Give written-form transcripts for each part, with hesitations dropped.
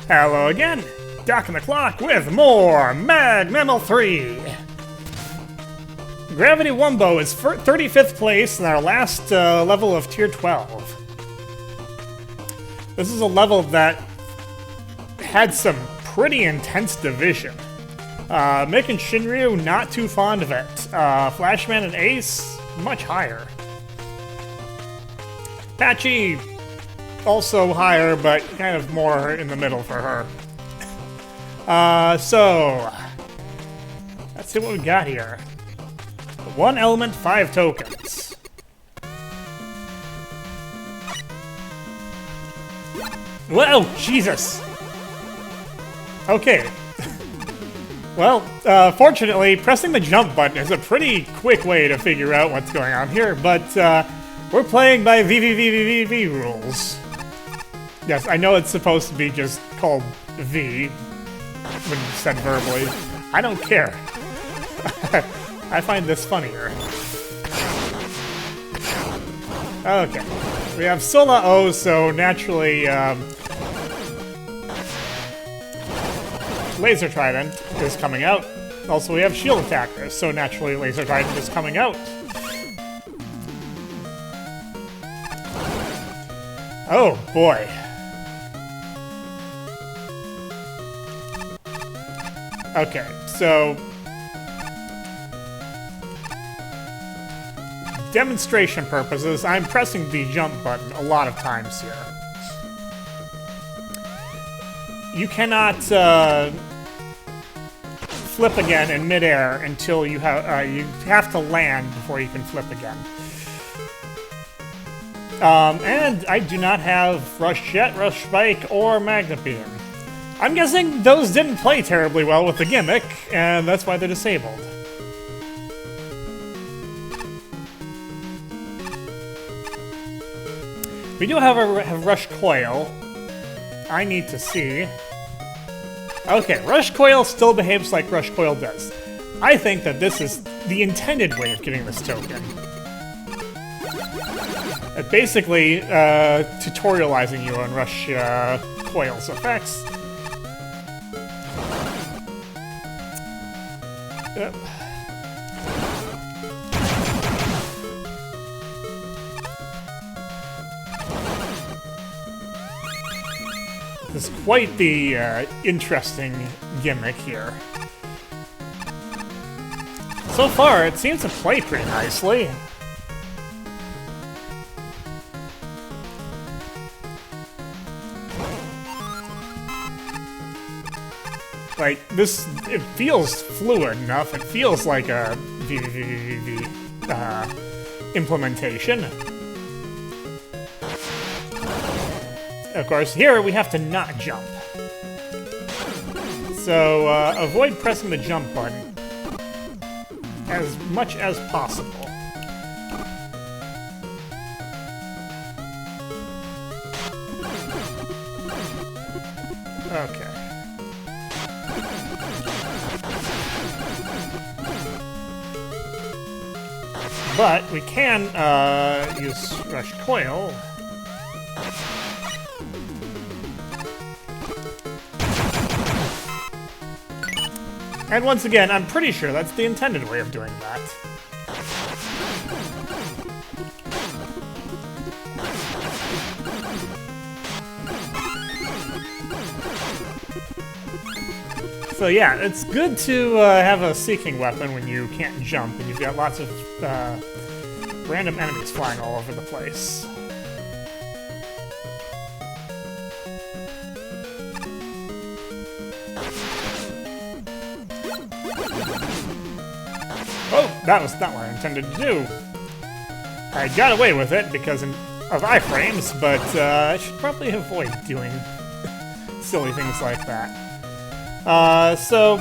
Hello again! Doc on the clock with more MAGMML3! Gravity Wumbo is 35th place in our last level of Tier 12. This is a level that had some pretty intense division. Mick and Shinryu, not too fond of it. Flashman and Ace, much higher. Patchy, also higher, but kind of more in the middle for her. So, let's see what we got here. 1 element, 5 tokens. Whoa, Jesus! Okay. Well, fortunately, pressing the jump button is a pretty quick way to figure out what's going on here, but we're playing by VVVVV rules. Yes, I know it's supposed to be just called V when said verbally. I don't care. I find this funnier. Okay. We have Sola O, so naturally, Laser Trident is coming out. Also, we have Shield Attackers, so naturally Laser Trident is coming out. Oh, boy. Okay, so... demonstration purposes, I'm pressing the jump button a lot of times here. You cannot flip again in midair until you have to land before you can flip again. And I do not have Rush Jet, Rush Spike, or Magnet Beam. I'm guessing those didn't play terribly well with the gimmick, and that's why they're disabled. We do have a Rush Coil. I need to see. Okay, Rush Coil still behaves like Rush Coil does. I think that this is the intended way of getting this token. Basically, tutorializing you on Rush Coil's effects. Yep. This is quite the interesting gimmick here. So far, it seems to play pretty nicely. Like, this, it feels fluid enough. It feels like a VVVVV implementation. Of course, here we have to not jump. So, avoid pressing the jump button as much as possible. Okay. But we can use Rush Coil. And once again, I'm pretty sure that's the intended way of doing that. So yeah, it's good to have a seeking weapon when you can't jump and you've got lots of random enemies flying all over the place. Oh, that was not what I intended to do. I got away with it because of iframes, but I should probably avoid doing silly things like that. So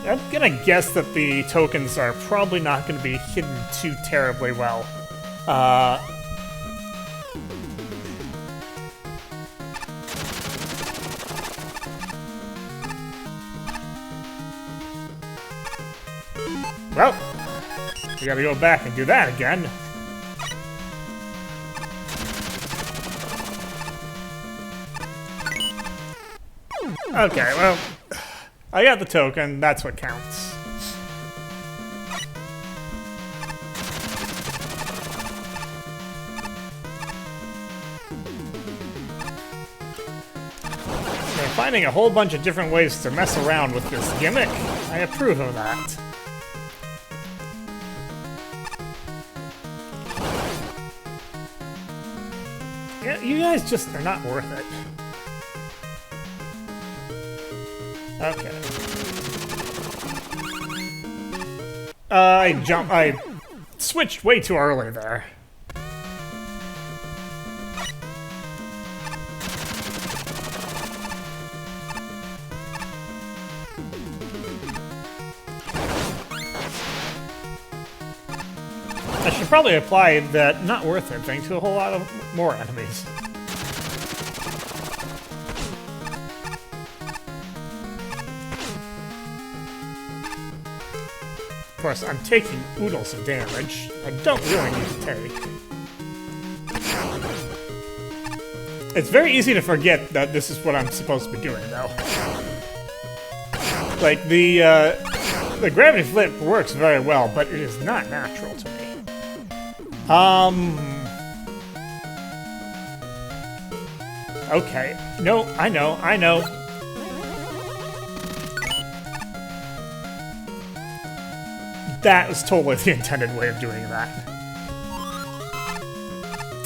I'm gonna guess that the tokens are probably not gonna be hidden too terribly well. Well, we gotta go back and do that again. Okay, well, I got the token, that's what counts. They're finding a whole bunch of different ways to mess around with this gimmick. I approve of that. Yeah, you guys just are not worth it. Okay. I switched way too early there. I should probably apply that not worth it thing to a whole lot of more enemies. Of course, I'm taking oodles of damage I don't really need to take. It's very easy to forget that this is what I'm supposed to be doing, though. Like, the gravity flip works very well, but it is not natural to me. Okay. No, I know. That was totally the intended way of doing that.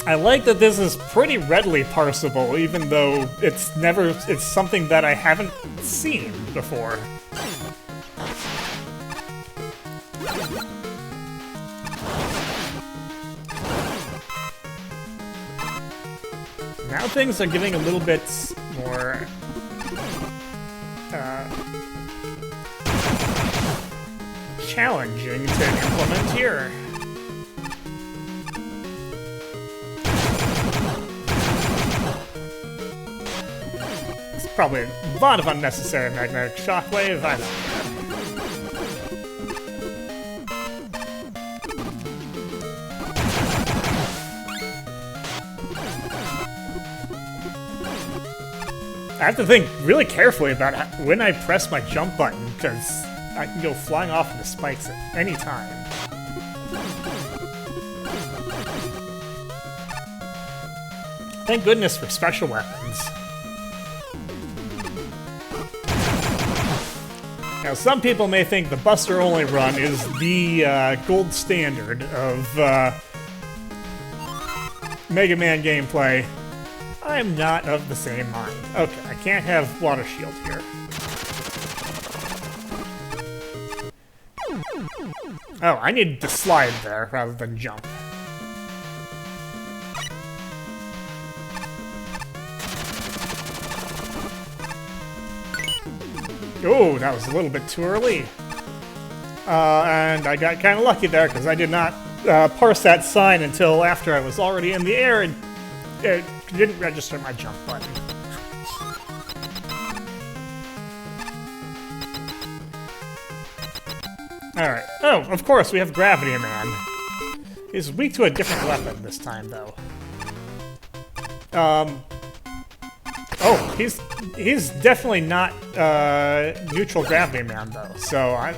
I like that this is pretty readily parsable, even though it's something that I haven't seen before. Now things are getting a little bit more challenging to implement here. It's probably a lot of unnecessary magnetic shockwave, I don't know. I have to think really carefully about when I press my jump button, because I can go flying off into spikes at any time. Thank goodness for special weapons. Now, some people may think the Buster Only run is the gold standard of Mega Man gameplay. I'm not of the same mind. Okay, I can't have Water Shield here. Oh, I need to slide there rather than jump. Oh, that was a little bit too early. And I got kind of lucky there because I did not parse that sign until after I was already in the air and it didn't register my jump button. Alright. Oh, of course, we have Gravity Man. He's weak to a different weapon this time, though. Oh, he's definitely not neutral Gravity Man, though, so I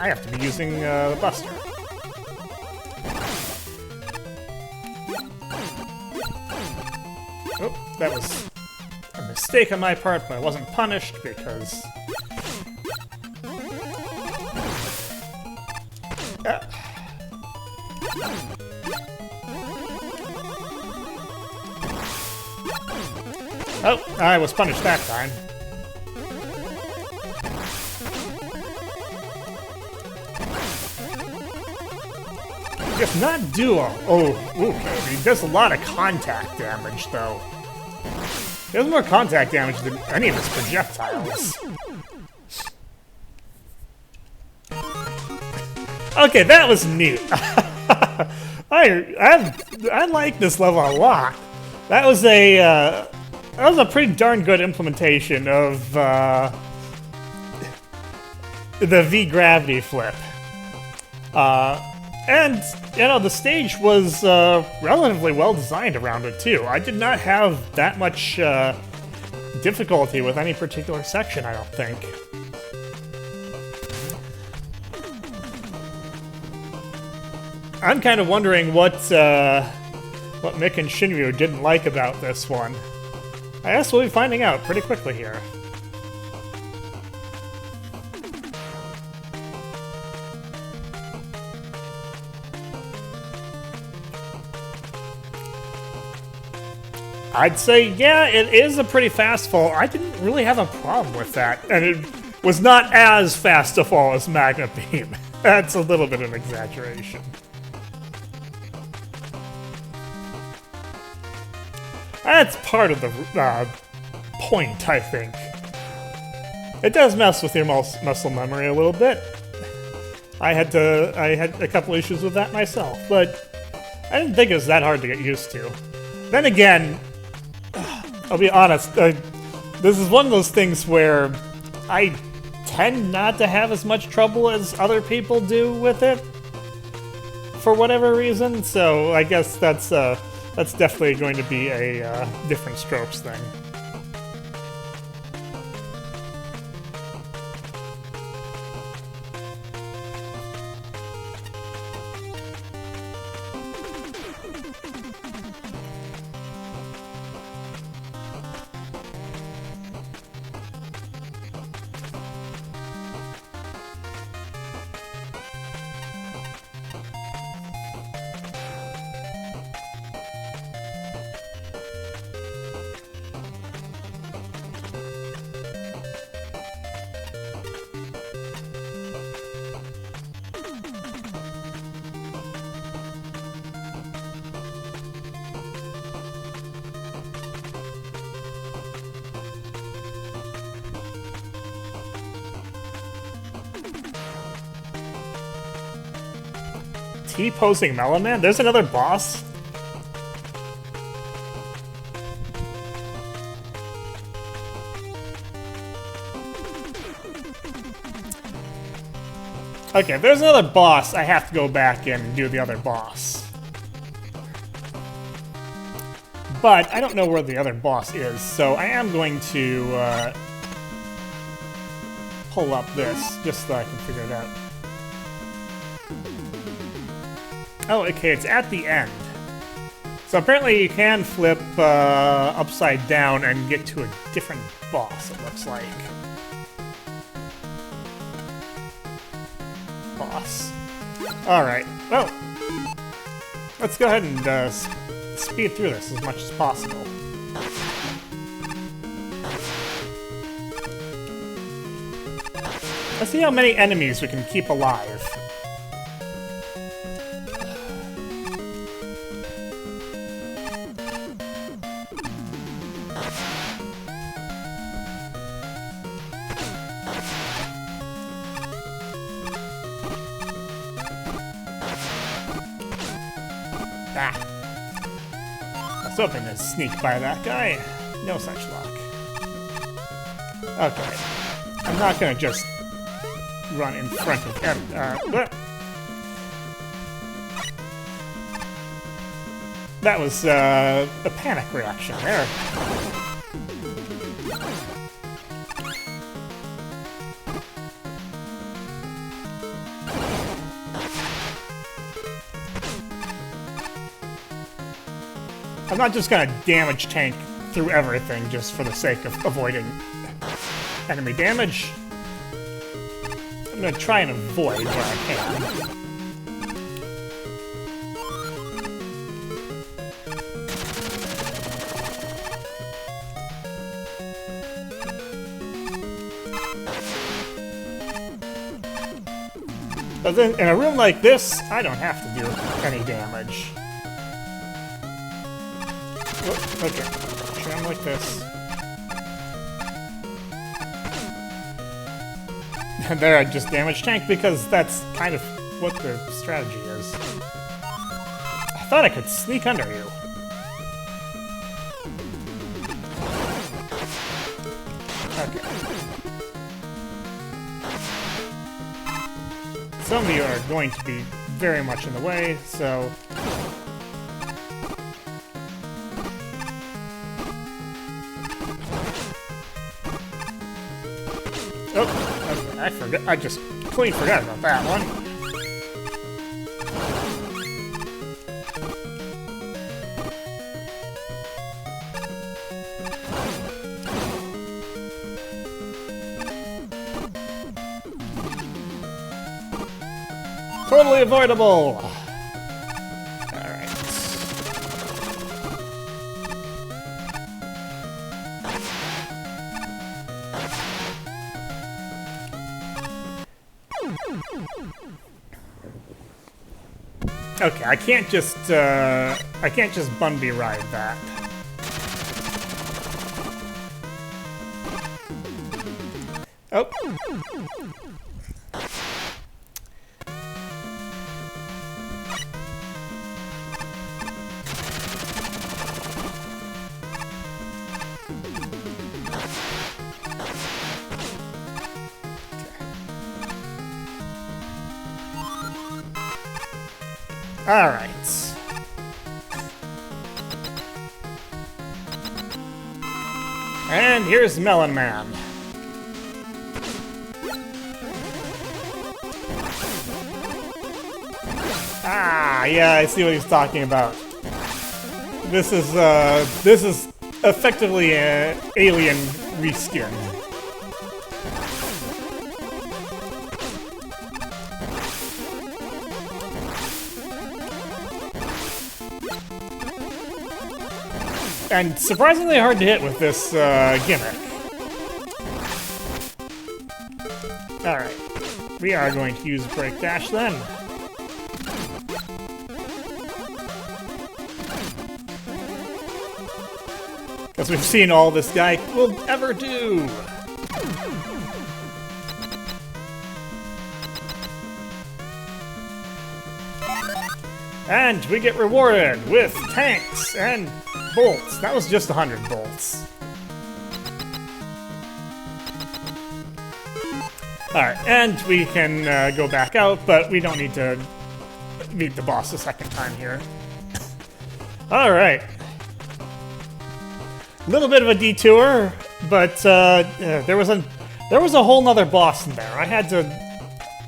have to be using the Buster. Oh, that was a mistake on my part, but I wasn't punished because... Oh, I was punished that time. If not duo. Oh, okay. He does a lot of contact damage, though. He does more contact damage than any of his projectiles. Okay, that was neat. I like this level a lot. That was a pretty darn good implementation of the V gravity flip. And, you know, the stage was relatively well designed around it, too. I did not have that much difficulty with any particular section, I don't think. I'm kind of wondering what Mick and Shinryu didn't like about this one. I guess we'll be finding out pretty quickly here. I'd say, yeah, it is a pretty fast fall. I didn't really have a problem with that. And it was not as fast a fall as MAGMMMM. That's a little bit of an exaggeration. That's part of the point, I think. It does mess with your muscle memory a little bit. I had a couple issues with that myself, but I didn't think it was that hard to get used to. Then again, I'll be honest, this is one of those things where I tend not to have as much trouble as other people do with it, for whatever reason, so I guess that's definitely going to be a different strokes thing. T-posing Melon Man? There's another boss? Okay, if there's another boss, I have to go back and do the other boss. But I don't know where the other boss is, so I am going to pull up this, just so I can figure it out. Oh, okay, it's at the end. So apparently you can flip upside down and get to a different boss, it looks like. Boss. Alright, well, let's go ahead and speed through this as much as possible. Let's see how many enemies we can keep alive. Ah. I was hoping to sneak by that guy. No such luck. Okay. I'm not gonna just run in front of him. That was a panic reaction there. I'm not just gonna damage tank through everything just for the sake of avoiding enemy damage. I'm gonna try and avoid where I can. But then in a room like this, I don't have to do any damage. Okay, trim like this. And there I just damage tank because that's kind of what the strategy is. I thought I could sneak under you. Okay. Some of you are going to be very much in the way, so... I forgot. I just clean forgot about that one. Totally avoidable! Alright. Okay, I can't just Bunby ride that. Oh. All right. And here's Melon Man. Ah, yeah, I see what he's talking about. This is effectively an alien reskin. And surprisingly hard to hit with this gimmick. Alright, we are going to use Break Dash then. Because we've seen all this guy will ever do. And we get rewarded with tanks and bolts. That was just 100 bolts. Alright, and we can go back out, but we don't need to meet the boss a second time here. Alright. Little bit of a detour, but there was a whole nother boss in there.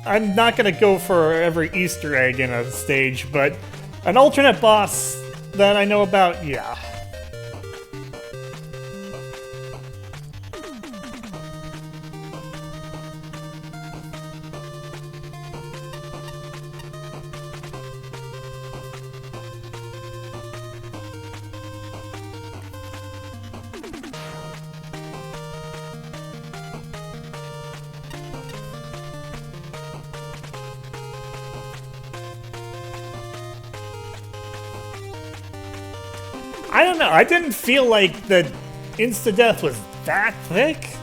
I'm not gonna go for every Easter egg in a stage, but an alternate boss that I know about, yeah. I don't know, I didn't feel like the insta-death was that thick.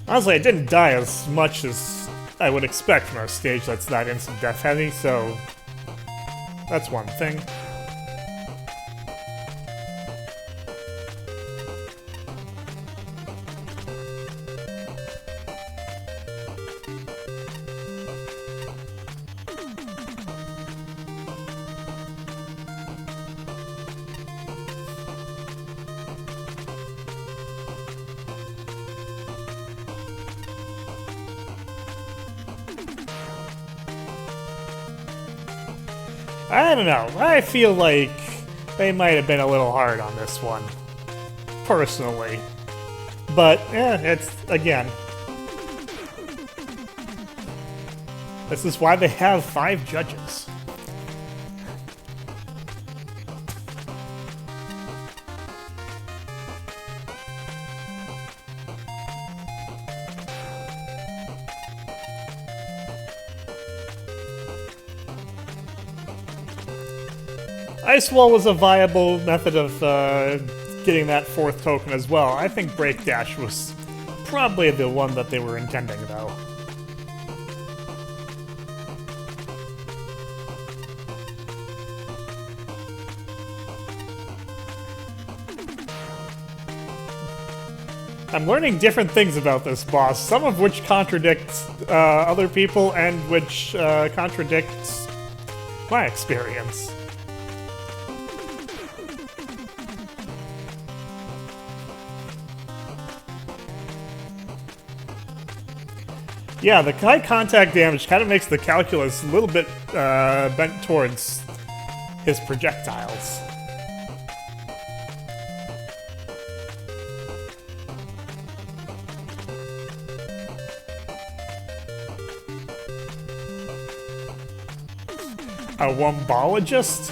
Honestly, I didn't die as much as I would expect from a stage that's that instant-death heavy, so that's one thing. I don't know, I feel like they might have been a little hard on this one, personally. But, it's, again, this is why they have 5 judges. Ice Wall was a viable method of getting that 4th token as well. I think Break Dash was probably the one that they were intending, though. I'm learning different things about this boss, some of which contradicts other people and which contradicts my experience. Yeah, the high contact damage kind of makes the calculus a little bit bent towards his projectiles. A wombologist?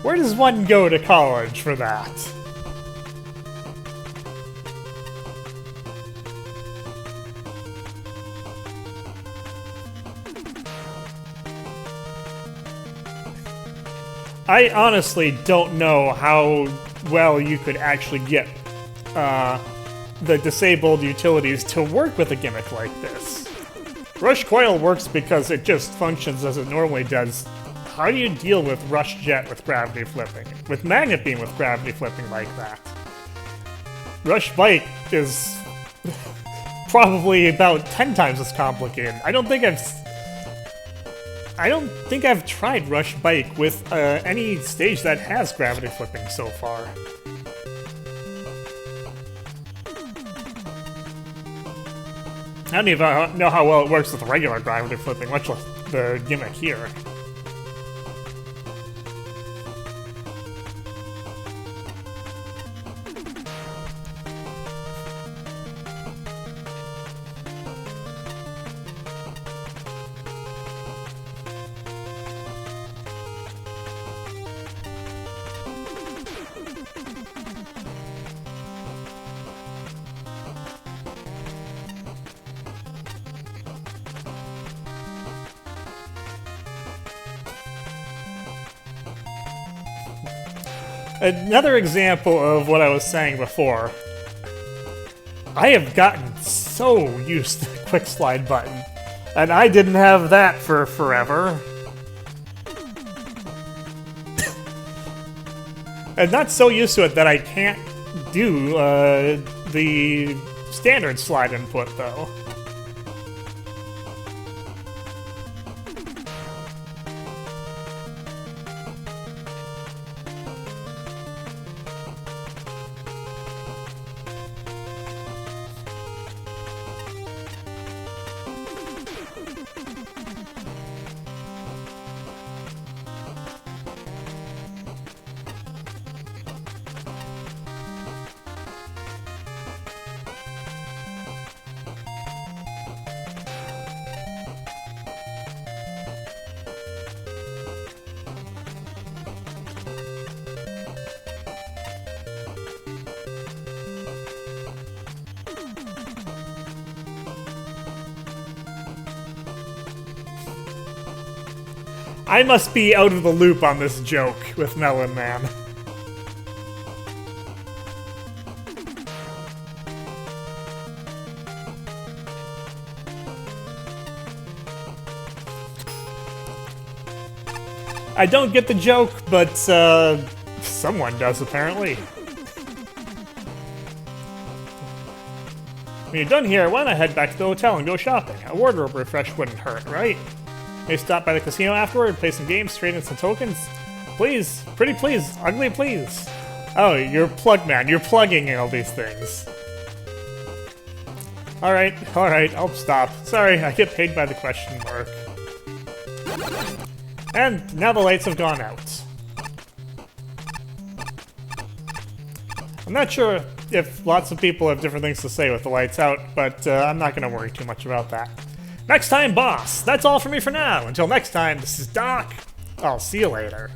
Where does one go to college for that? I honestly don't know how well you could actually get the disabled utilities to work with a gimmick like this. Rush Coil works because it just functions as it normally does. How do you deal with Rush Jet with gravity flipping? With Magnet Beam with gravity flipping like that? Rush Bike is probably about 10 times as complicated. I don't think I've tried Rush Bike with any stage that has gravity flipping so far. I don't even know how well it works with regular gravity flipping, much less the gimmick here. Another example of what I was saying before. I have gotten so used to the quick slide button, and I didn't have that for forever. I'm not so used to it that I can't do the standard slide input, though. I must be out of the loop on this joke with Melon Man. I don't get the joke, but someone does apparently. When you're done here, why not head back to the hotel and go shopping? A wardrobe refresh wouldn't hurt, right? Maybe stop by the casino afterward, play some games, trade in some tokens? Please, pretty please, ugly please. Oh, you're plug man, you're plugging in all these things. Alright, I'll stop. Sorry, I get paid by the question mark. And now the lights have gone out. I'm not sure if lots of people have different things to say with the lights out, but I'm not going to worry too much about that. Next time, boss! That's all for me for now. Until next time, this is Doc. I'll see you later.